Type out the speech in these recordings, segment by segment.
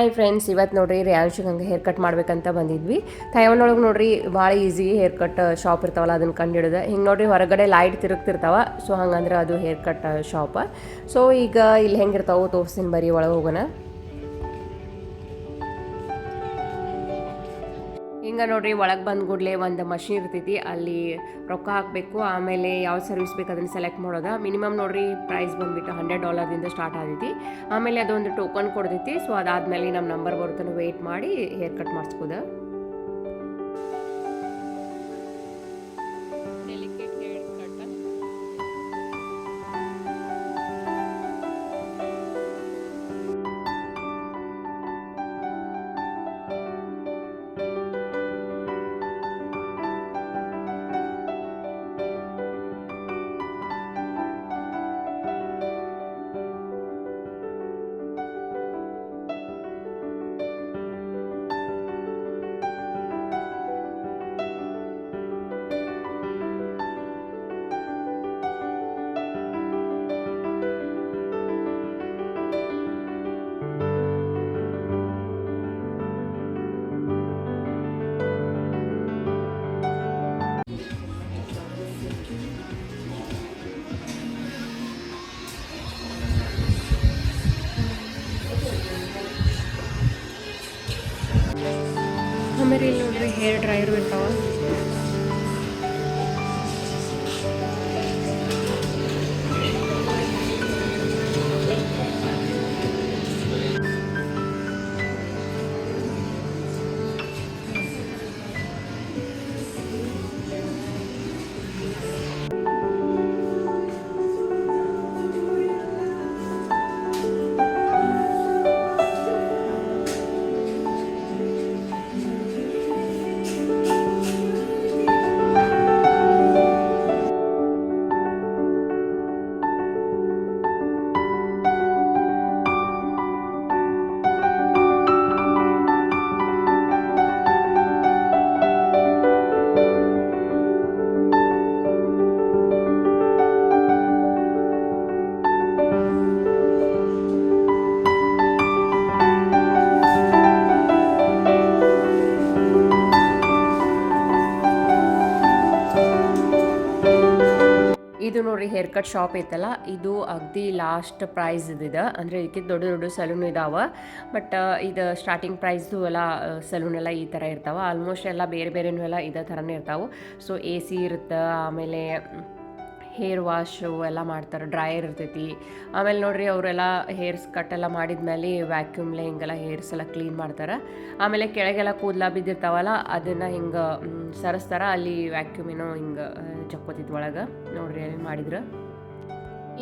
Hi friends, ಇವತ್ತು ನೋಡ್ರಿ ರಿಯಾನ್ಶಿಗೆ ಹಂಗೆ ಹೇರ್ ಕಟ್ ಮಾಡ್ಬೇಕಂತ ಬಂದಿದ್ವಿ. ಥೈವನ್ನೊಳಗೆ ನೋಡ್ರಿ ಭಾಳ ಈಸಿ ಹೇರ್ ಕಟ್ ಶಾಪ್ ಇರ್ತಾವಲ್ಲ, ಅದನ್ನು ಕಂಡುಹಿಡಿದ ಹಿಂಗೆ ನೋಡ್ರಿ ಹೊರಗಡೆ ಲೈಟ್ ತಿರುಗ್ತಿರ್ತಾವ. ಸೊ ಹಂಗಂದ್ರೆ ಅದು ಹೇರ್ ಕಟ್ ಶಾಪ್. ಸೊ ಈಗ ಇಲ್ಲಿ ಹೆಂಗಿರ್ತಾವೆ ತೋರಿಸ್ತೀನಿ, ಬರೀ ಒಳಗೆ ಹೋಗೋಣ. ಹಿಂಗೆ ನೋಡ್ರಿ ಒಳಗೆ ಬಂದು ಕೂಡಲೇ ಒಂದು ಮಷಿನ್ ಇರ್ತೈತಿ, ಅಲ್ಲಿ ರೊಕ್ಕ ಹಾಕಬೇಕು. ಆಮೇಲೆ ಯಾವ ಸರ್ವಿಸ್ ಬೇಕು ಅದನ್ನು ಸೆಲೆಕ್ಟ್ ಮಾಡೋದ. ಮಿನಿಮಮ್ ನೋಡ್ರಿ ಪ್ರೈಸ್ ಬಂದುಬಿಟ್ಟು $100 ಸ್ಟಾರ್ಟ್ ಆಗೈತಿ. ಆಮೇಲೆ ಅದೊಂದು ಟೋಕನ್ ಕೊಡ್ತೈತಿ. ಸೊ ಅದಾದಮೇಲೆ ನಮ್ಮ ನಂಬರ್ ಬರುತ್ತೋ ವೆಯ್ಟ್ ಮಾಡಿ ಹೇರ್ ಕಟ್ ಮಾಡಿಸ್ಕೋದ. ಆಮೇಲೆ ಇಲ್ಲಿ ನೋಡ್ರಿ ಹೇರ್ ಡ್ರೈಯರ್ ಇರ್ತಾವ. ಇದು ನೋಡ್ರಿ ಹೇರ್ ಕಟ್ ಶಾಪ್ ಐತಲ್ಲ, ಇದು ಅಗದಿ ಲಾಸ್ಟ್ ಪ್ರೈಸ್ ಇದೆ. ಅಂದರೆ ಇದಕ್ಕೆ ದೊಡ್ಡ ದೊಡ್ಡ ಸಲೂನ್ ಇದಾವೆ. ಬಟ್ ಇದು ಸ್ಟಾರ್ಟಿಂಗ್ ಪ್ರೈಸ್ದು ಎಲ್ಲ ಸಲೂನ್ ಎಲ್ಲ ಈ ಥರ ಇರ್ತಾವೆ. ಆಲ್ಮೋಸ್ಟ್ ಎಲ್ಲ ಬೇರೆ ಬೇರೆನೂ ಎಲ್ಲ ಇದೇ ಥರನೇ ಇರ್ತಾವೆ. ಸೊ AC ಇರುತ್ತೆ, ಆಮೇಲೆ ಹೇರ್ ವಾಶು ಎಲ್ಲ ಮಾಡ್ತಾರೆ, ಡ್ರೈಯರ್ ಇರ್ತೈತಿ. ಆಮೇಲೆ ನೋಡ್ರಿ ಅವರೆಲ್ಲ ಹೇರ್ಸ್ ಕಟ್ ಎಲ್ಲ ಮಾಡಿದ್ಮೇಲೆ ವ್ಯಾಕ್ಯೂಮ್ಲೆ ಹಿಂಗೆಲ್ಲ ಹೇರ್ಸ್ ಎಲ್ಲ ಕ್ಲೀನ್ ಮಾಡ್ತಾರೆ. ಆಮೇಲೆ ಕೆಳಗೆಲ್ಲ ಕೂದಲ ಬಿದ್ದಿರ್ತಾವಲ್ಲ, ಅದನ್ನು ಹಿಂಗೆ ಸರಿಸ್ತಾರೆ. ಅಲ್ಲಿ ವ್ಯಾಕ್ಯೂಮ್ ಏನೋ ಹಿಂಗೆ ಚಕ್ಕೋತಿತ್ತು ಒಳಗೆ. ನೋಡ್ರಿ ಅಲ್ಲಿ ಮಾಡಿದ್ರು.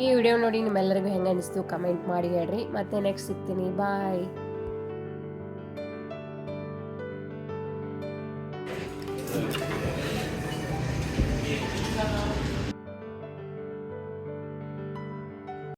ಈ ವಿಡಿಯೋ ನೋಡಿ ನಿಮ್ಮೆಲ್ಲರಿಗೂ ಹೆಂಗೆ ಅನಿಸ್ತು ಕಮೆಂಟ್ ಮಾಡಿ ಹೇಳ್ರಿ. ಮತ್ತೆ ನೆಕ್ಸ್ಟ್ ಸಿಗ್ತೀನಿ. ಬಾಯ್.